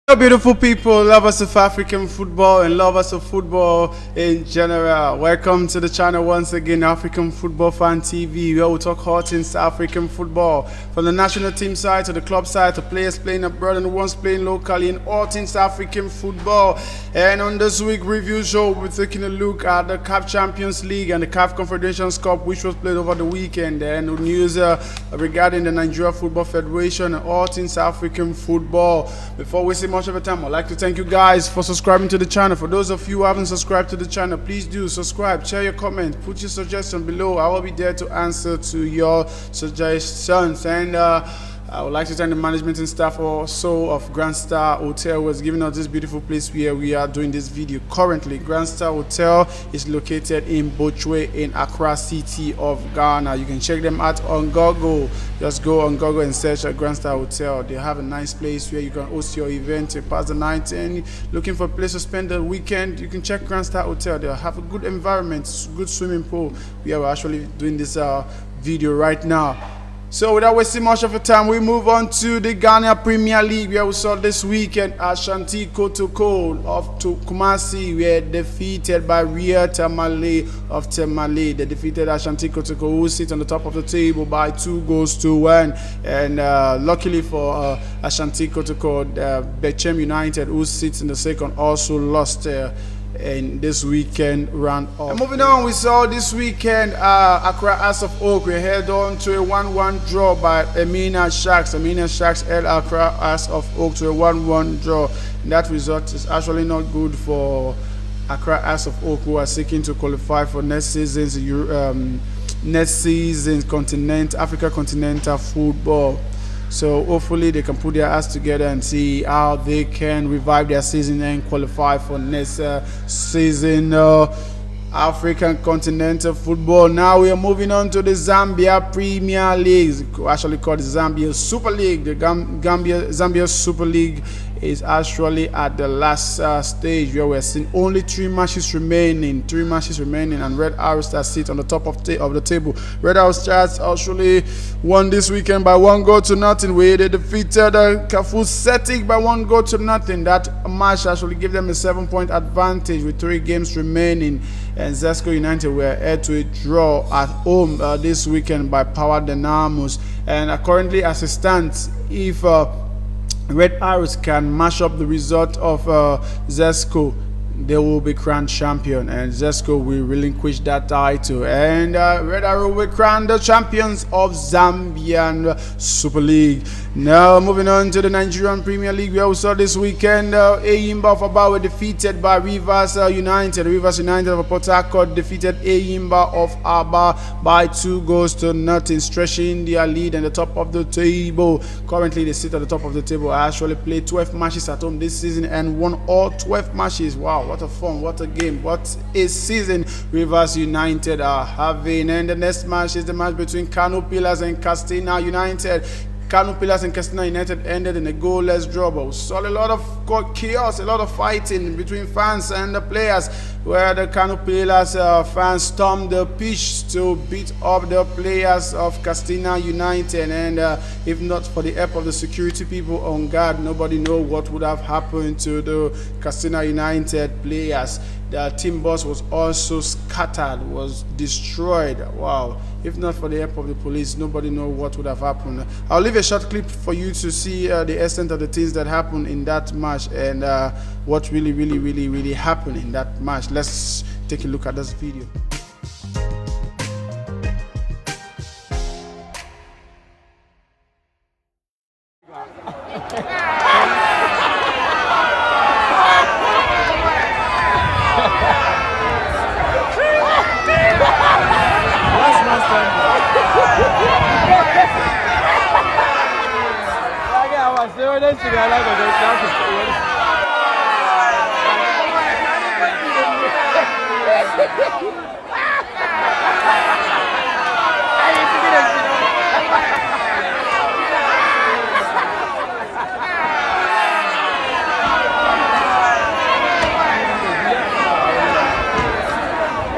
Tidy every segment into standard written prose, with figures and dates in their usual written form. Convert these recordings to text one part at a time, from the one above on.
Hello, beautiful people, lovers of African football and lovers of football in general. Welcome to the channel once again, African Football Fan TV, where we talk hot things African football, from the national team side to the club side to players playing abroad and the ones playing locally, in all things African football. And on this week review show, we're taking a look at the CAF Champions League and the CAF Confederations Cup, which was played over the weekend, and news regarding the Nigeria Football Federation and all things African football. Before we see much of a time, I'd like to thank you guys for subscribing to the channel. For those of you who haven't subscribed to the channel, please do subscribe, share your comment, put your suggestion below. I will be there to answer to your suggestions. And I would like to thank the management and staff also of Grand Star Hotel, who has given us this beautiful place where we are doing this video currently. Grand Star Hotel is located in Bochwe in Accra City of Ghana. You can check them out on Google. Just go on Google and search at Grand Star Hotel. They have a nice place where you can host your event, you pass the night, and looking for a place to spend the weekend, you can check Grand Star Hotel. They have a good environment, good swimming pool. We are actually doing this video right now. So without wasting much of your time, we move on to the Ghana Premier League, where we saw this weekend Ashanti Kotoko of Kumasi were defeated by Ria Tamale of Tamale. They defeated Ashanti Kotoko, who sits on the top of the table, by 2-1. And luckily for Ashanti Kotoko, Bechem United, who sits in the second, also lost in this weekend round off. And moving on, we saw this weekend Accra As of Oak. We head on to a 1-1 draw by Emina Sharks. Emina Sharks held Accra As of Oak to a 1-1 draw. And that result is actually not good for Accra As of Oak, who are seeking to qualify for next season's Africa Continental Football. So hopefully they can put their ass together and see how they can revive their season and qualify for next season African Continental Football. Now we are moving on to the Zambia Premier League, actually called the Zambia Super League. The Zambia Super League is actually at the last stage, where we're seeing only 3 matches remaining, and Red Arrow Stars sit on the top of the table. Red Arrow Stars actually won this weekend by 1-0, where they defeated Kafu Celtic by 1-0. That match actually gave them a 7-point advantage with 3 games remaining. And Zesco United were head to a draw at home this weekend by Power Dynamos. And currently, as it stands, if Red Arrows can mash up the result of Zesco, they will be crowned champion, and Zesco will relinquish that title, and Red Arrow will crown the champions of Zambian Super League. Now moving on to the Nigerian Premier League, where we saw this weekend Eyimba of Aba were defeated by Rivers United. Rivers United of Port Harcourt defeated Eyimba of Aba by 2-0, stretching their lead at the top of the table. Currently they sit at the top of the table. I actually played 12 matches at home this season and won all 12 matches. Wow, what a fun, what a game, what a season Rivers United are having. And the next match is the match between Kano Pillars and Castina United. Kano Pillars and Castina United ended in a goalless draw, but we saw a lot of chaos, a lot of fighting between fans and the players, where the Kano Pillars fans stormed the pitch to beat up the players of Castina United. And if not for the help of the security people on guard, nobody knows what would have happened to the Castina United players. The team bus was also scattered, was destroyed. Wow. If not for the help of the police, nobody knows what would have happened. I'll leave a short clip for you to see the extent of the things that happened in that match, and what really happened in that match. Let's take a look at this video.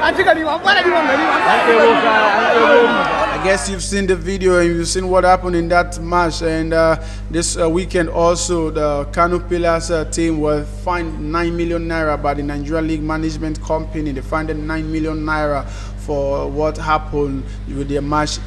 Anche I guess you've seen the video and you've seen what happened in that match. And this weekend also, the Kano Pillars team was fined 9 million naira by the Nigeria League Management Company. They fined them 9 million naira for what happened with the match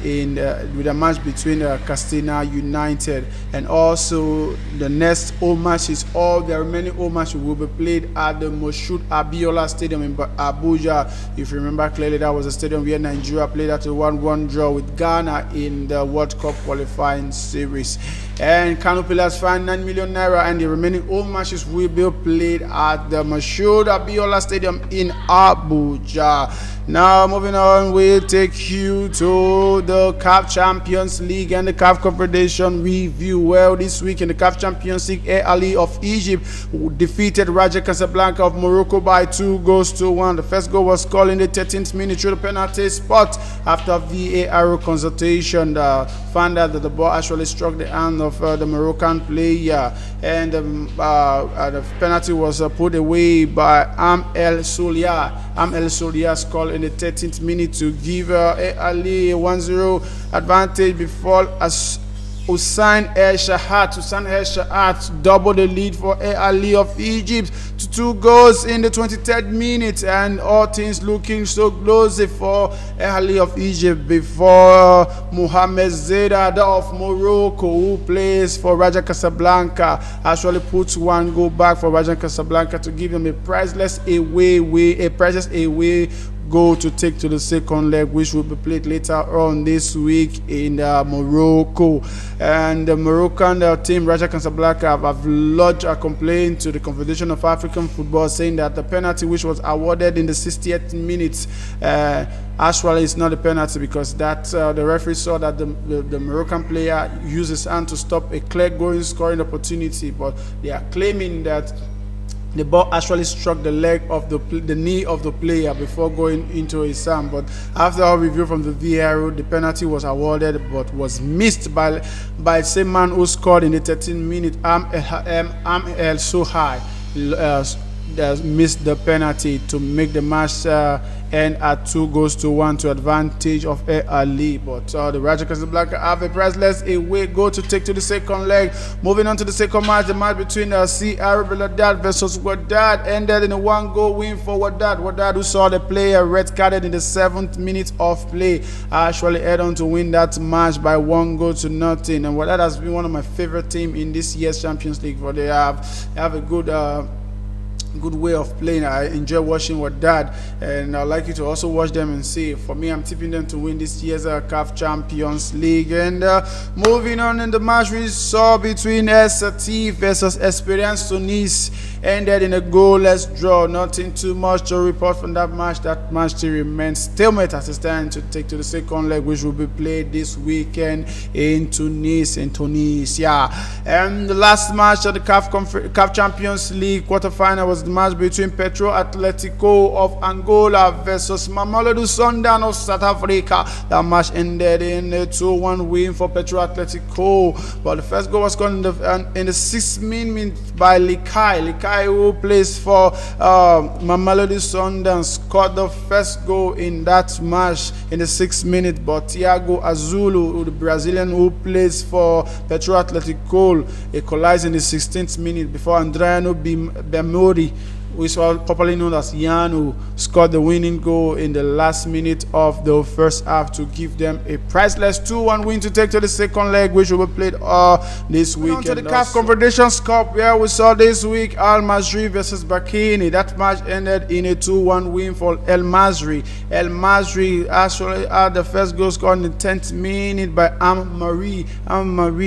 between Castina United. And also the next home matches, all the remaining home matches will be played at the Moshood Abiola Stadium in Abuja. If you remember clearly, that was a stadium where Nigeria played at a 1-1 draw with Ghana in the World Cup qualifying series. And Kano Pillars fined 9 million naira, and the remaining home matches will be played at the Moshood Abiola Stadium in Abuja. Now, moving on, we'll take you to the CAF Champions League and the CAF Confederation review. Well, this week in the CAF Champions League, Al Ahly of Egypt defeated Raja Casablanca of Morocco by 2-1. The first goal was scored in the 13th minute through the penalty spot after VAR consultation. Found out that the ball actually struck the hand of the Moroccan player, and the penalty was put away by El Soulia. El Soulia scored in the 13th minute to give Al Ahly a 1-0 advantage before Hussein El Shahat doubled the lead for Al Ahly of Egypt to 2 goals in the 23rd minute, and all things looking so closely for Al Ahly of Egypt before Mohamed Zedda of Morocco, who plays for Raja Casablanca, actually puts 1 goal back for Raja Casablanca to give them a priceless away goal to take to the second leg, which will be played later on this week in Morocco. And the Moroccan team, Raja Casablanca, have lodged a complaint to the Confederation of African Football, saying that the penalty which was awarded in the 60th minute actually is not a penalty, because that the referee saw that the Moroccan player used his hand to stop a clear going scoring opportunity, but they are claiming that the ball actually struck the leg of the knee of the player before going into his arm. But after a review from the VAR, the penalty was awarded but was missed by the same man who scored in the 13th minute. El Souhai missed the penalty to make the match end at 2-1 to advantage of Al Ahly. But the Raja Casablanca have a priceless away goal to take to the second leg. Moving on to the second match, the match between CR Belouizdad versus Wydad ended in a 1-goal win for Wydad. Wydad, who saw the player red carded in the 7th minute of play, actually head on to win that match by 1-0. And Wydad has been one of my favorite teams in this year's Champions League, for they have a good way of playing. I enjoy watching Wydad, and I'd like you to also watch them and see. For me, I'm tipping them to win this year's CAF Champions League. And moving on, in the match we saw between SAT versus Esperance Tunis ended in a goalless draw. Nothing too much to report from that match. That match still remains stalemate as it stands to take to the second leg, which will be played this weekend in Tunisia. And the last match of the CAF Champions League quarterfinal was the match between Petro Atletico of Angola versus Mamelodi Sundowns of South Africa. That match ended in a 2-1 win for Petro Atletico, but the first goal was scored in the 6th minute by Likai, who plays for Mamelodi Sundowns, scored the first goal in that match in the 6th minute. But Thiago Azulu, the Brazilian who plays for Petro Atletico, equalized in the 16th minute before Adriano Bemori, who is popularly known as Yanu, scored the winning goal in the last minute of the first half to give them a priceless 2-1 win to take to the second leg, which will be played this weekend. On to the CAF Confederations Cup, where we saw this week Al Masry versus Bakini. That match ended in a 2-1 win for El Masry. El Masry actually had the first goal scored in the 10th minute by Amari,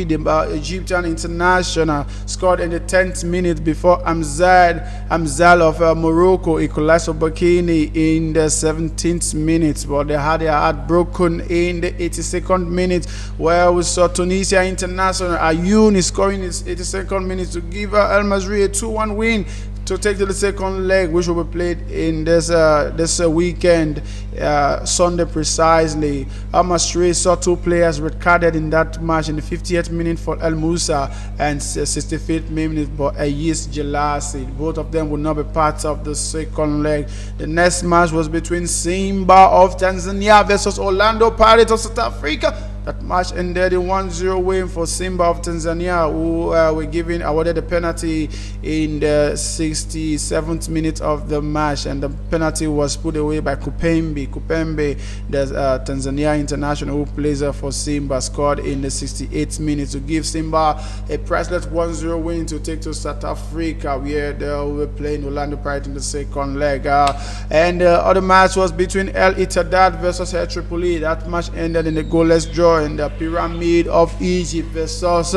the Egyptian international, scored in the 10th minute before Amzal of Morocco equalized for Bakini in the 17th minute, but they had their heart broken in the 82nd minute, where we saw Tunisia international Ayouni scoring his 82nd minute to give El Masry a 2-1 win to take to the second leg, which will be played in this weekend, Sunday precisely. Al Masry saw 2 players red carded in that match in the 50th minute for El Musa and 65th minute for Ayis Jelasi. Both of them will not be part of the second leg. The next match was between Simba of Tanzania versus Orlando Pirates of South Africa. That match ended in 1-0 win for Simba of Tanzania, who were awarded a penalty in the 67th minute of the match, and the penalty was put away by Kupembe. Kupembe, the Tanzania international who plays for Simba, scored in the 68th minute to give Simba a priceless 1-0 win to take to South Africa, where they were playing Orlando Pirates in the second leg. And the other match was between El Ittihad versus El Tripoli. That match ended in a goalless draw in the Pyramid of Egypt versus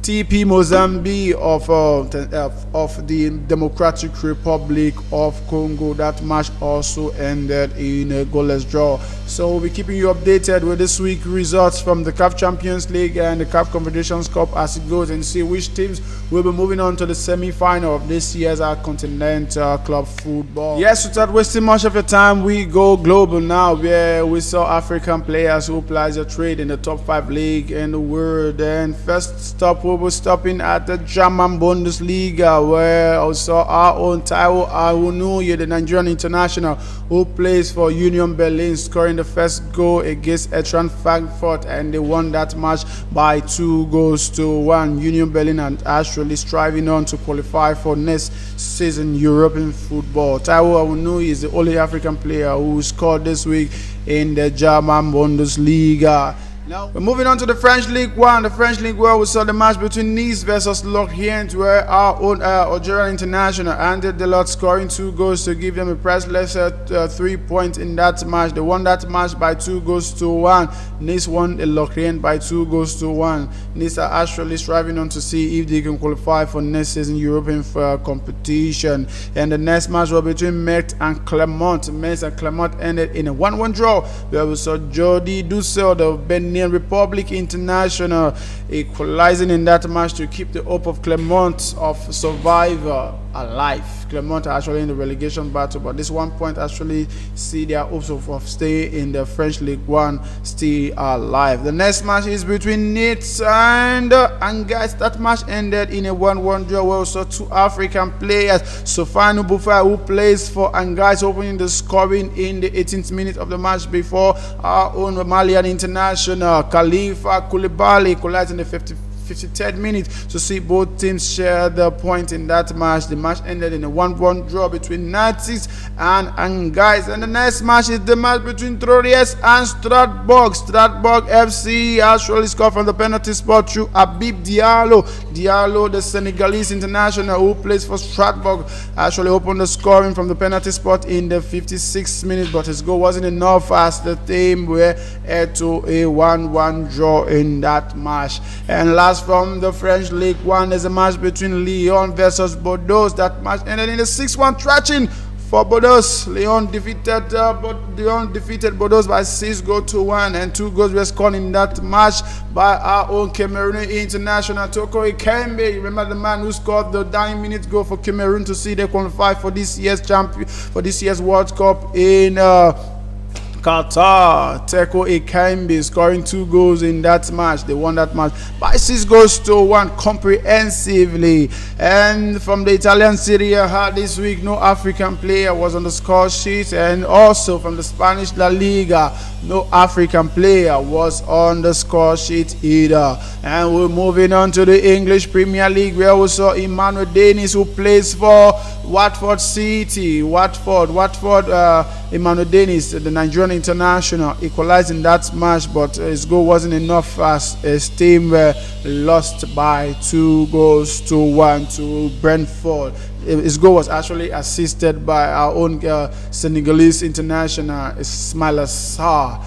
TP Mozambique of the Democratic Republic of Congo. That match also ended in a goalless draw. So we'll be keeping you updated with this week's results from the CAF Champions League and the CAF Confederations Cup as it goes, and see which teams will be moving on to the semi-final of this year's Continental Club Football. Yes, without wasting much of your time, we go global now, where we saw African players who ply their trade in the top 5 league in the world. And first stop, we'll be stopping at the German Bundesliga, where we saw our own Taiwo Awunuye, the Nigerian international who plays for Union Berlin, scoring the first goal against Eintracht Frankfurt, and they won that match by 2-1. Union Berlin are actually striving on to qualify for next season European football. Taiwo Awunuye is the only African player who scored this week in the German Bundesliga. Now we're moving on to the French League 1. The French League 1, we saw the match between Nice versus Lorient, where our own Algerian international André Delort scoring 2 goals to give them a priceless 3 points in that match. They won that match by 2-1. Nice won the Lorient by 2-1. Nice are actually striving on to see if they can qualify for next season European competition. And the next match was between Metz and Clermont. Metz and Clermont ended in a 1-1 draw, where we saw Jordi Dussel, the Benin Republic international, equalizing in that match to keep the hope of Clermont of survivor alive. Clermont are actually in the relegation battle, but this 1 point actually see their hopes of staying in the French League 1 still alive. The next match is between Nice and guys, that match ended in a 1-1 draw, where we saw 2 African players, Sofanu Bufai, who plays for Angais, opening the scoring in the 18th minute of the match before our own Malian international Khalifa Koulibaly equalized in the 53rd minute to see both teams share the point in that match. The match ended in a 1-1 draw between Nazis and Angais. And the next match is the match between Troyes and Strasbourg. Strasbourg FC actually scored from the penalty spot through Habib Diallo. Diallo, the Senegalese international who plays for Strasbourg, actually opened the scoring from the penalty spot in the 56th minute, but his goal wasn't enough as the team were head to a 1-1 draw in that match. And last from the French League 1, there's a match between Lyon versus Bordeaux. That match ended in a 6-1 thrashing for Bordeaux. Lyon defeated Bordeaux by 6-1, and 2 goals were scored in that match by our own Cameroonian international Toko Ekambi. You remember the man who scored the 9-minute goal for Cameroon to see they qualify for this year's World Cup in Qatar. Teko Ekambi scoring 2 goals in that match. They won that match by 6-1 comprehensively. And from the Italian Serie A this week, no African player was on the score sheet, and also from the Spanish La Liga, no African player was on the score sheet either. And we're moving on to the English Premier League, where we saw Emmanuel Dennis, who plays for Watford City. Emmanuel Dennis, the Nigerian international, equalized in that match, but his goal wasn't enough as his team lost by 2-1 to Brentford. His goal was actually assisted by our own Senegalese international Ismaila Sarr.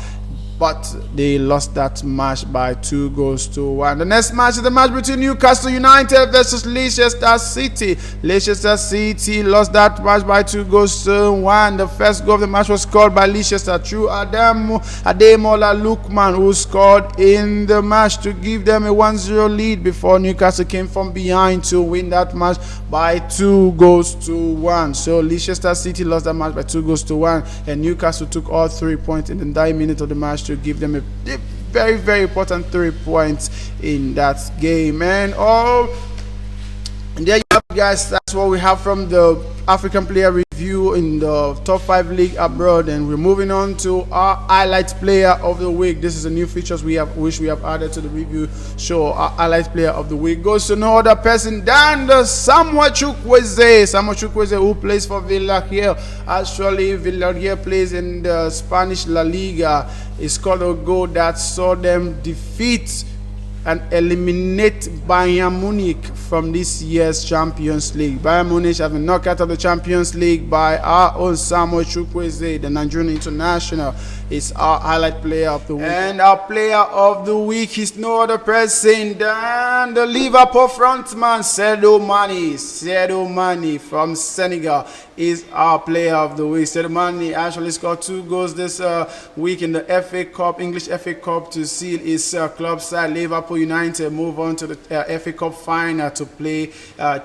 but they lost that match by 2-1. The next match is the match between Newcastle United versus Leicester City. Leicester City lost that match by 2-1. The first goal of the match was scored by Leicester through Ademola Lookman, who scored in the match to give them a 1-0 lead before Newcastle came from behind to win that match by 2-1. So Leicester City lost that match by 2-1, and Newcastle took all 3 points in the 9 minutes of the match to give them a very, very important 3 points in that game. And there you have it, guys. That's what we have from the African player review in the top 5 league abroad, and we're moving on to our highlight player of the week. This is a new features we have added to the review show. Our highlight player of the week goes to no other person than the Samuel Chukwueze, who plays for Villarreal. Actually, Villarreal plays in the Spanish La Liga. He scored a goal that saw them defeat and eliminate Bayern Munich from this year's Champions League. Bayern Munich have been knocked out of the Champions League by our own Samuel Chukwueze, the Nigerian international. Is our highlight player of the week. And our player of the week is no other person than the Liverpool frontman, Sadio Mane from Senegal is our player of the week. Sadio Mane actually scored 2 goals this week in the FA Cup, English FA Cup, to seal his club side Liverpool United move on to the FA Cup final to play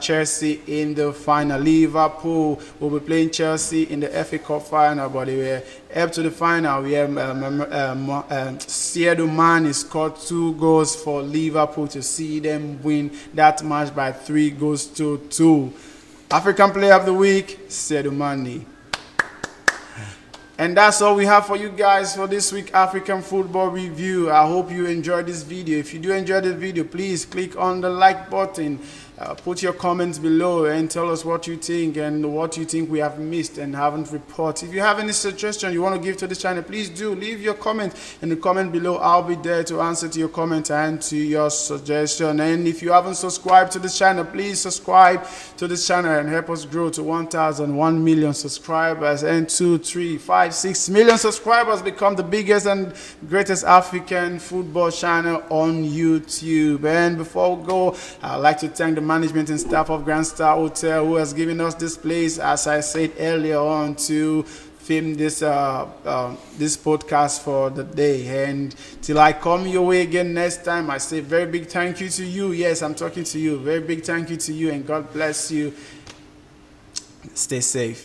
Chelsea in the final. Liverpool will be playing Chelsea in the FA Cup final, but they were up to the final. We have Sadio Mane scored 2 goals for Liverpool to see them win that match by 3-2. African player of the week, Sadio Mane. And that's all we have for you guys for this week African football review. I hope you enjoyed this video. If you do enjoy this video, please click on the like button. Put your comments below and tell us what you think and what you think we have missed and haven't reported. If you have any suggestion you want to give to this channel, please do leave your comment in the comment below. I'll be there to answer to your comment and to your suggestion. And if you haven't subscribed to this channel, please subscribe to this channel and help us grow to 1 million subscribers, and 2, 3, 5, 6 million subscribers, become the biggest and greatest African football channel on YouTube. And before we go, I'd like to thank the management and staff of Grand Star Hotel, who has given us this place, as I said earlier on, to film this this podcast for the day. And till I come your way again next time, I say very big thank you to you. Yes, I'm talking to you. Very big thank you to you, and God bless you. Stay safe.